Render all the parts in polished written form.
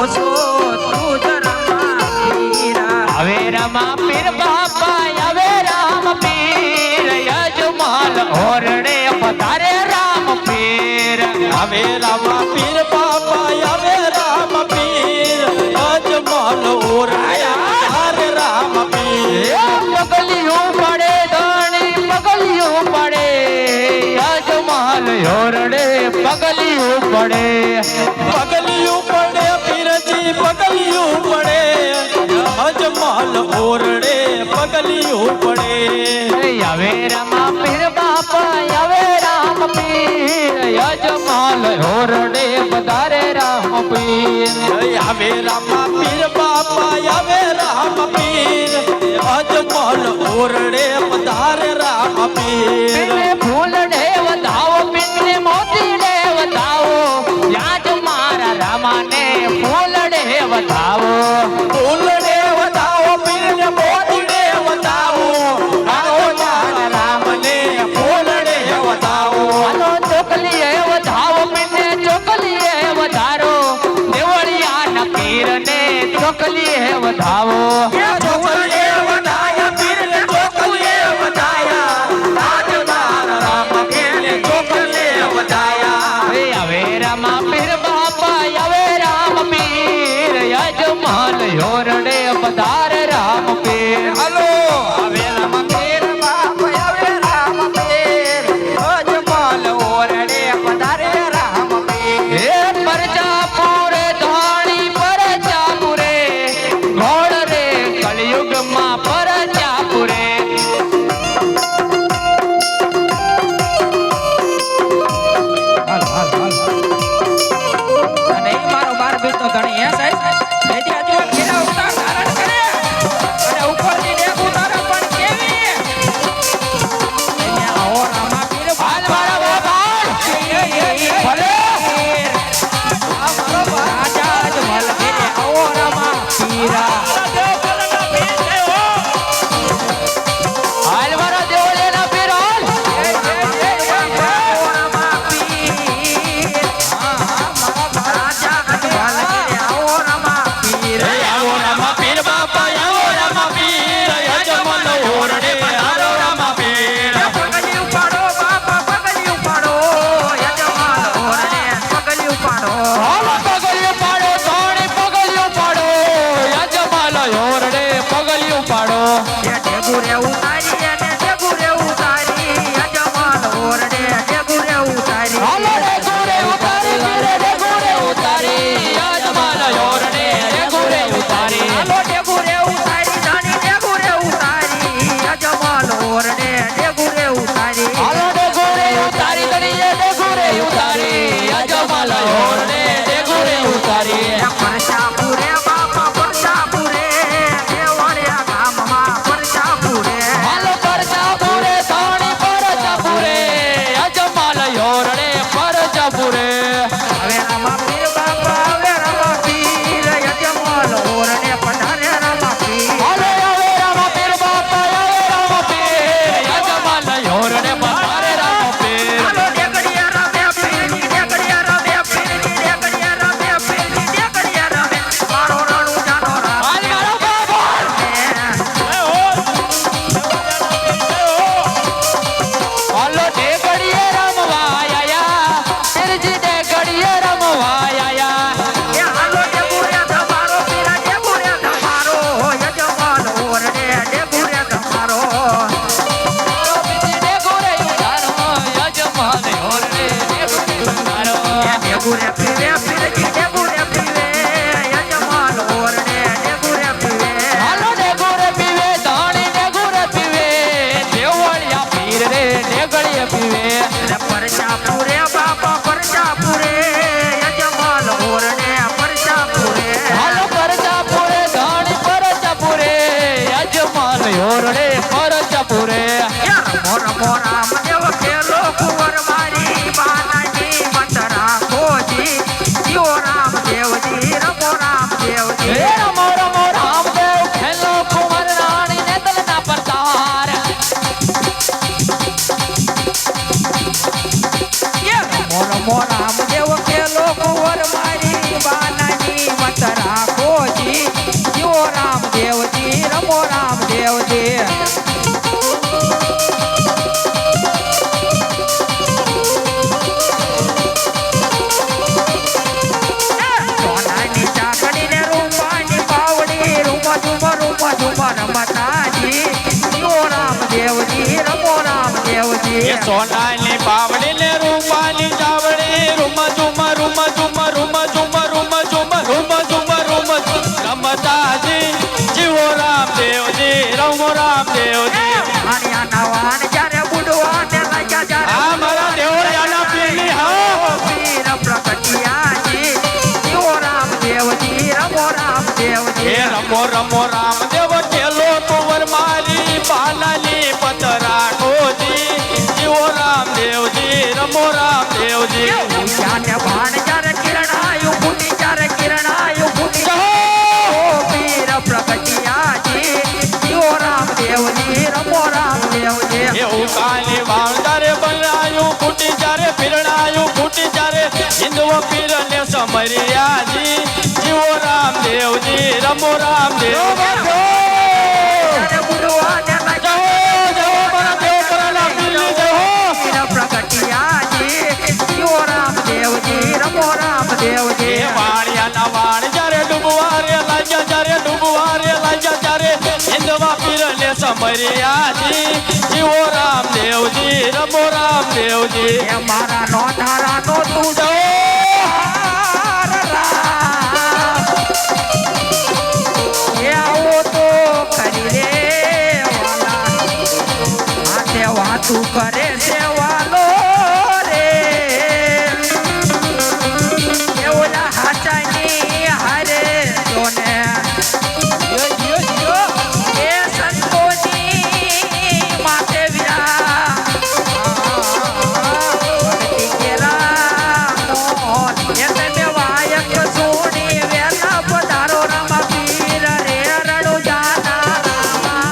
છો તું જ રમા પીરા હવે રમા પીર બાપા હવે રામ પીર યજમાલ ઓરડે પધારે રામ પીર હવે રમા પીર બાપા હવે રામ પીર અજમલ ઓરડે રામ પીર પગલિયું પડે ધણી પગલિયું પડે યજમાલ ઓરડે પગલિયું પડે પગલિયું પડે પીરજી પગલિયું પડે અજમલ ઓરડે પગલિયું પડે હવે રમા પીર બાપા હવે રામ પીર યજમાલ ઓરડે પધારે રામ પીર હવે રામા પીર બાપા હવે રામ પીર અજમલ ઓરડે પધારે રામ પીર ફૂલડે વધાવો પીને મોતીડે વધાવો યાદ મારા રામાને ફૂલડે વધાવો ફૂલડે વધાવો પીરને મોતીડે વધાવો આવો મારા રામને ફૂલડે વધાવો હાલો ચોકલીએ વધાવો પીને ચોકલીએ વધારો દેવળિયા ના પીરને ચોકલીએ વધાવો ચોકલીએ વધાયા પીરને ચોકલીએ વધાયા આજ મારા રામ પીરને ચોકલીએ વધાયા હવે રામા પીર બાપા હવે રામ પીર યજમાલ ઓરડે પધારે રામ પીર હાલો હવે રામ પીર બાપા હવે રામ પીર અજમલ ઓરડે પધારે રામ પીર હે પરજાપુરે ધોણી પરજાપુરે ઘોડ રે કળિયુગમાં પરજાપુરે અને ઈ મારો બાર બીતો ધણી હે સાહેબ એથી આજુ ઘેરા ઉતાર ધારણ કરે અને ઉપરથી ડેક ઉતારે પણ કેવી એને આવો રામા પીર હાલ મારા બાબા ભલે આ મારો રાજા જ ભલે આવો રામા પીરા હાલ મારા દેવળિયાના પીર હાલ આવો રામા પીર બાપા આવો રામા પીર અજમલ ઓરડે આવો રામા પીર હાલો પગલિયું પાડો ધોણી પગલિયું પાડો યજમાલ ઓરડે પગલિયું પાડો હાલો રે ગુરે ઉતારી પીરે રે ગુરે ઉતારી યજમાલ ઓરડે રે ગુરે ઉતારી હાલો રે ગુરે ઉતારી દણીએ રે ગુરે ઉતારી યજમાલ ઓરડે રે ગુરે ઉતારી હાલો પરજાપુરે ધોણી પરજાપુરે યજમાલ ઓરડે પરજાપુરે હાલો હવે રામા પીર બાપા હવે રામા પીર યજમાલ ઓરડે પધારે રામા પીર હાલ મારા બાબા હાલો ઢેકડીએ રમવા આયા પીરજી ઢેકડીએ રમવા આયા પીરજી ઢેકુરે ઉતારો યજમાલ ઓરડે ઢેકુરે ઉતારો હાલો ઢેકુરે પીવે ધોણી ઢેકુરે પીવે દેવળિયા પીર રે ઢેકડીએ પીવે હાલો પરજાપુરે ધોણી પરજાપુરે યજમાલ ઓરડે પરજાપુરે હે રમો રમો રામદેવ ખેલો કુંવર રાણી ને તલના પરતાર મોર મોર રામદેવ કે લોક વર મારી બાનાની મત રાખોજી જીવો રામદેવજી રમો રામદેવજી સોનાની ચાકડી ને રૂપાની પાવડી રૂમ ઝુમ રમતાજી જીવો રામદેવજી રમો રામદેવજી એ સોનાની પાવડી ને રૂપાની ચાવડી રૂમ ઝુમ રમતાજી જીવો રામદેવજી રમો રામદેવજી આણ્યા નવાન જ્યારે બુડવા ને લાગ્યા જ્યારે આ મારા દેવળિયાના પીરની હા પીર પ્રગટિયાજી જીવો રામદેવજી રમો રામદેવજી એ રમો રામદેવ કેલો તુવર મારી પાલાની પતરા કોજી જીવો રામદેવજી રમો રામદેવજી ઉષાને ભાણ જ્યારે કિરણાયું ફૂટી જ્યારે કિરણાયું ફૂટી પીર પ્રગટિયાજી જીવો રામદેવજી રમો રામદેવજી એવું કાલી વાવદારે બનાયું ફૂટી જ્યારે પીરણાયું ફૂટી જ્યારે હિન્દુ પીર ને સમરિયાજી જીવો રામદેવજી રમો રામદેવ જ્યારે બુડવા ને લાગ્યા પીર પ્રગટિયાજી જીવો રામદેવજી રમો રામદેવજી વાણિયાના વાણ જ્યારે ડૂબવારે લાગ્યા ત્યારે હિન્દવા પીર ને સમરિયાજી જીવો રામદેવજી રમો રામદેવજી એ મારા નો ધારા નો તું જો એ આવો તો કરી રે વાલા હાથે વાતું કરે છે વાલો રે એ ઓલા હાચાની હારે જોને એ સંતોની માથે વિરા ભક્તિ કેરા મોન એ તમે વાયક છોડી વેલા પધારો રામ પીર રે રડો જાના રામા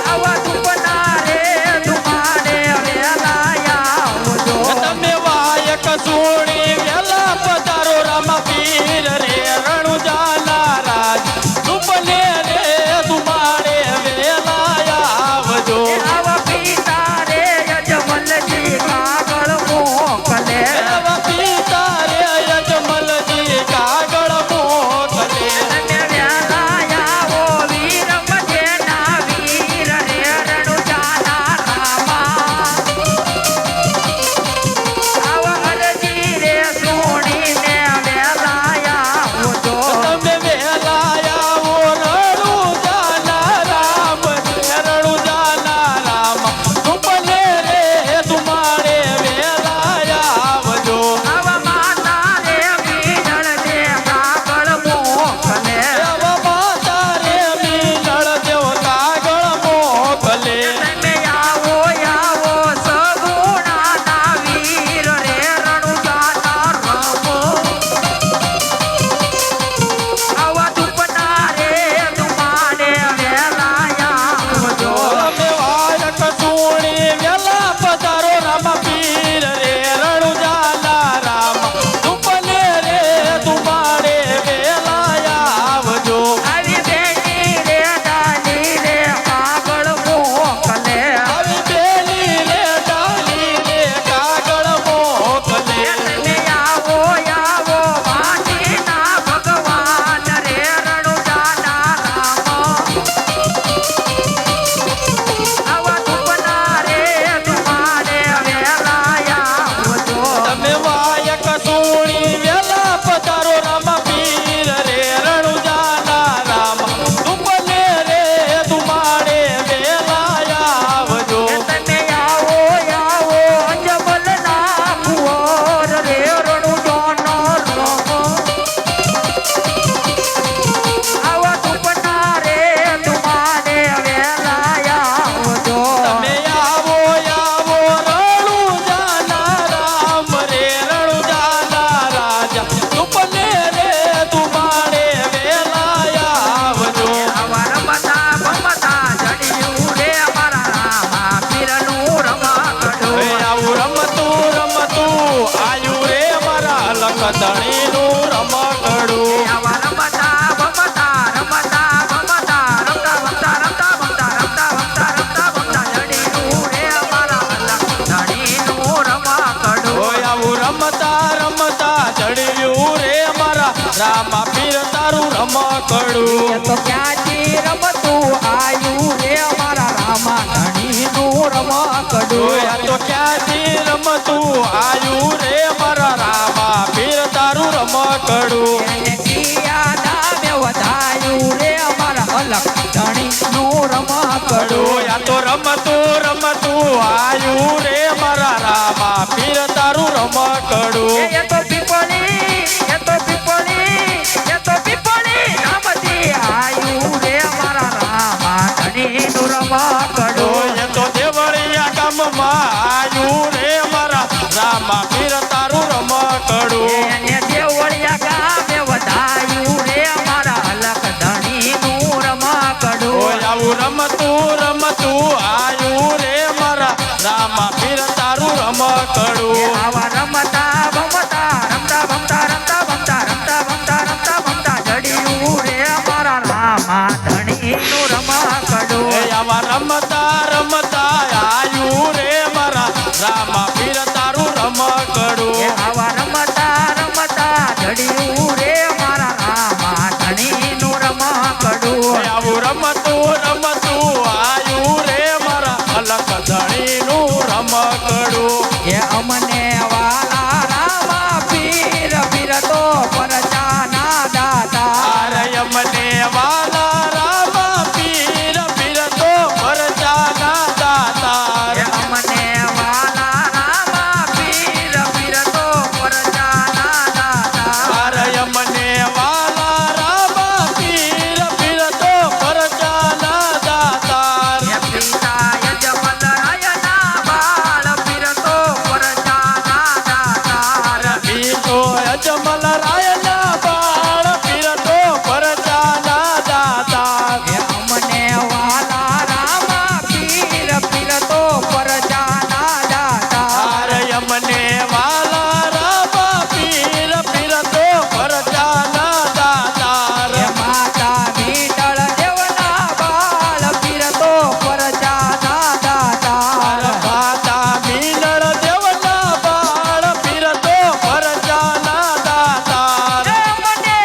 આવા દુપના રે દુમાડે વેલા આવજો તમે વાયક સોડી વેલા પધારો રામ પીર રે રણુજાના રાજ સુપને રે તુમાડે વેલા આવજો આવા પિતા રે યજમલજી કાગળ મોકલે એવા પિતા રે યજમલજી કાગળ મોકલે તમે વેલા આવો વીર મજેના વીર રે રણુજાના રામા આવા અરજી રે સોણીને વેલા આવજો તમે વેલા આવો રણુજાના રામ રણુજાના રામ સુપને રે તુમાડે વેલા આવજો આવા માતા રે મીનળ દે કાગળ મોકલે એવા માતા રે મીનળ દેવ કાગળ મોકલે તમે આવો સગુણાના વીર રે રણુજાના રમો આવા દુપના રે દુમાડે વેલા આવજો તમે વાયક સુણી વેલા પધારો રામ પીર રે રણુજાના રામ સુપને રે તુમાડે વેલા આવજો આવી બેટી રે ડાલી રે કાગળ મોકલે આવી બેલી રે ડાલી રે કાગળ મોકલે તમે આવો માટીના ભગવાન રે રણુજાના રામ આવા દુપના રે દુમાડે વેલા આવજો તમે વાયક સુણી વેલા પધારો રામ પીર રે રણુજાના રામ સુપને રે તુમાડે વેલા આવજો તમે આવો જબલના કુંવર રે રણુજાનો રમો આવા દુપના રે દુમાડે વેલા આવજો તમે આવો રણુજાના રામ રે રણુજાના રાજા સુપને રે તુમાડે વેલા આવજો આવા રમતા ભમતા જડિયું રે મારા રામા પીરનું રમકડું આવું રમતું આયુ રે મારા લખતણીનું રમકડું આવા રમતા ભમતા રમતા ભમતા રમતા ભમતા રમતા ભમતા રમતા ભમતા રમતા ભમતા જડીનું રે અમારા ધણીનું રમકડું ઓય આવું રમતા રમતા ચડ્યું રે અમારા રામા પીર તારું એ રમકડું તો ક્યાંથી રમતું આયુ રે અમારા રામા ધણીનું રમકડું ઓય આ તો ક્યાંથી રમતું આયુ રે અમારા રામા પીર તારું રમકડું એને કિયા નામે વધાયું રે અમારા અલગ ધણીનું રમકડું ઓય આ તો રમતું રમતું આયુ રે અમારા રામા પીર તારું રમકડું એ તો પીપળી એ તો પીપળી એ તો પીપળી નામથી આયુ રે અમારા રામા ધણીનું રમકડું ઓય તો દેવળિયા ગામમાં આયુ રે અમારા રામા પીર તારું રમકડું એને દેવળિયા ગામે વધાયું રે અમારા અલગ ધણીનું રમકડું ઓય આવું રમતું રમતું આયુ રે મારા રામા પીર તારું એ રમકડું આવા રમતા ભમતા રમતા ભમતા રમતા ભમતા રમતા ભમતા રમતા ભમતા જડિયું રે અમારા રામા ધણીનું રમકડું એ આવા રમતા રમતા આયુ રે મારા રામા પીર તારું એ રમકડું આવા રમતા રમતા જડિયું રે અમારા રામા ધણીનું રમકડું એ આવું રમતું રમતું આયુ રે મારા અલગ ધણીનું રમકડું એ અમને વાલા રામા પીર પીર તો પરચાના દાતા આરય મને વાલા રામા પીર પીર તો પરચાના દાતાર એ અમને વાલા રામા પીર પીર તો પરચાના દાતા આરય મને વાલા રામા પીર પીર તો પરચાના દાતાર એ પિતા યજમલ રાયના બાળ પીર તો પરચાના દાતા પીતો અજમલ રાયના બાળ પીર તો પરચાના દાતાર એ અમને વાલા રામા પીર પીર તો પરચાના દાતા આરય મને વાલા રામા પીર પીર તો પરચાના દાતાર એ માતા મીડળ દેવના બાળ પીર તો પરચાના દાતા માતા મીનળ દેવના બાળ પીર તો પરચાના દાતાર એ મને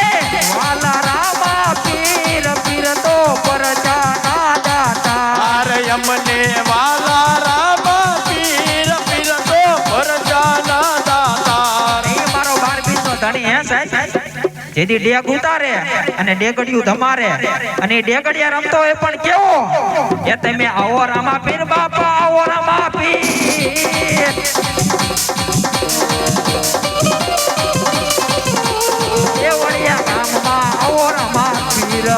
વાલા રામા પીર પીર તો પરચાના દાતા આરય મને વાલા રામા પીર પીર તો પરચાના દાતાર એ મારો 12 નો ધણી હે સાહેબ જેથી ડેગ ઉતારે અને ડેગડિયું ધમારે અને એ ડેગડિયા રમતો હોય પણ કેવો એ તમે આવો રામા પીર બાપા આવો રામા પીર એ વળિયા ગામમાં આવો રામા પીર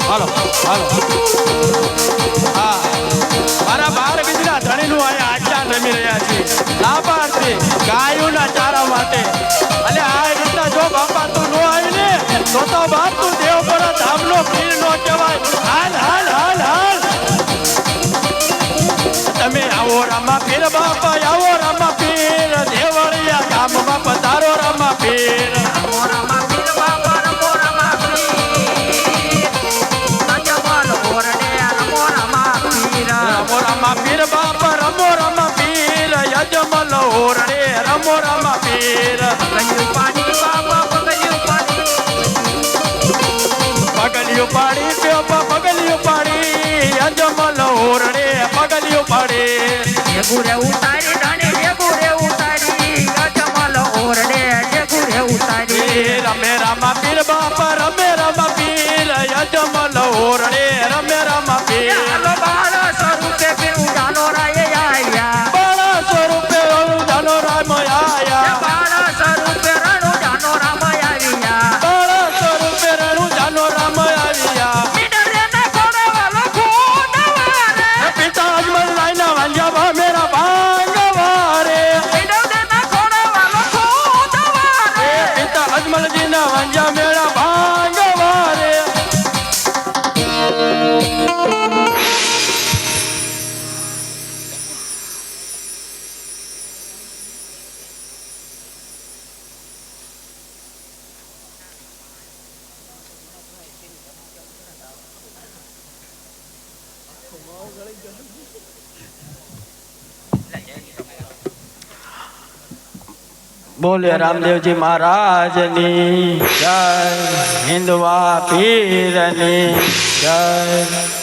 હાલો હાલો હા મારા 12 બીજના ધણીનું અહીંયા આચાર રમી રહ્યા છે લાભાર્થી ગાયોના ચારા માટે અને આ રીતના જો બાપા તું નો આવી ને તો બાપ તું દેવ પર ધામનો પીર નો કહેવાય હાલ હાલ હાલ હાલ તમે આવો રામા પીર બાપા આવો રામા પીર દેવળિયા ગામમાં પધારો રામા પીર રમો રામા પીર બાપા રમો રામા પીર તજમલ ઓરડે રમો રામા પીર રમો રામા પીર બાપા રમો રામા પીર યજમલ ઓરડે રમો રામા પીર પગલિયું પાણી બાપા પગલિયું પાણી પગલિયું પાડી બાપા પગલિયું પાડી યજમલ ઓરડે પગલિયું પાડી ડેગુરે ઉતારી ધાણી ડેગુરે ઉતારી અજમલ ઓરડે ડેગુરે ઉતારી રમે રામા પીર બાપા રમે રામા પીર યજમલ ઓરડે રમે રામા પીર હાલો બાળ સ્વરૂપે પીરું જાનો રાય આયા બાળા સ્વરૂપે જાનો રામ આયા બાળ સ્વરૂપે રણુ જાનો રામ આવ્યા બાળા સ્વરૂપે રણુ જાનો રામ આવ્યા મીડરે ના ખોડવા લખો દવારે પિતા અજમલ રાયના વાંજા મેરા ભાગ બોલે રામદેવજી મહારાજની જય, હિન્દવા પીરની જય.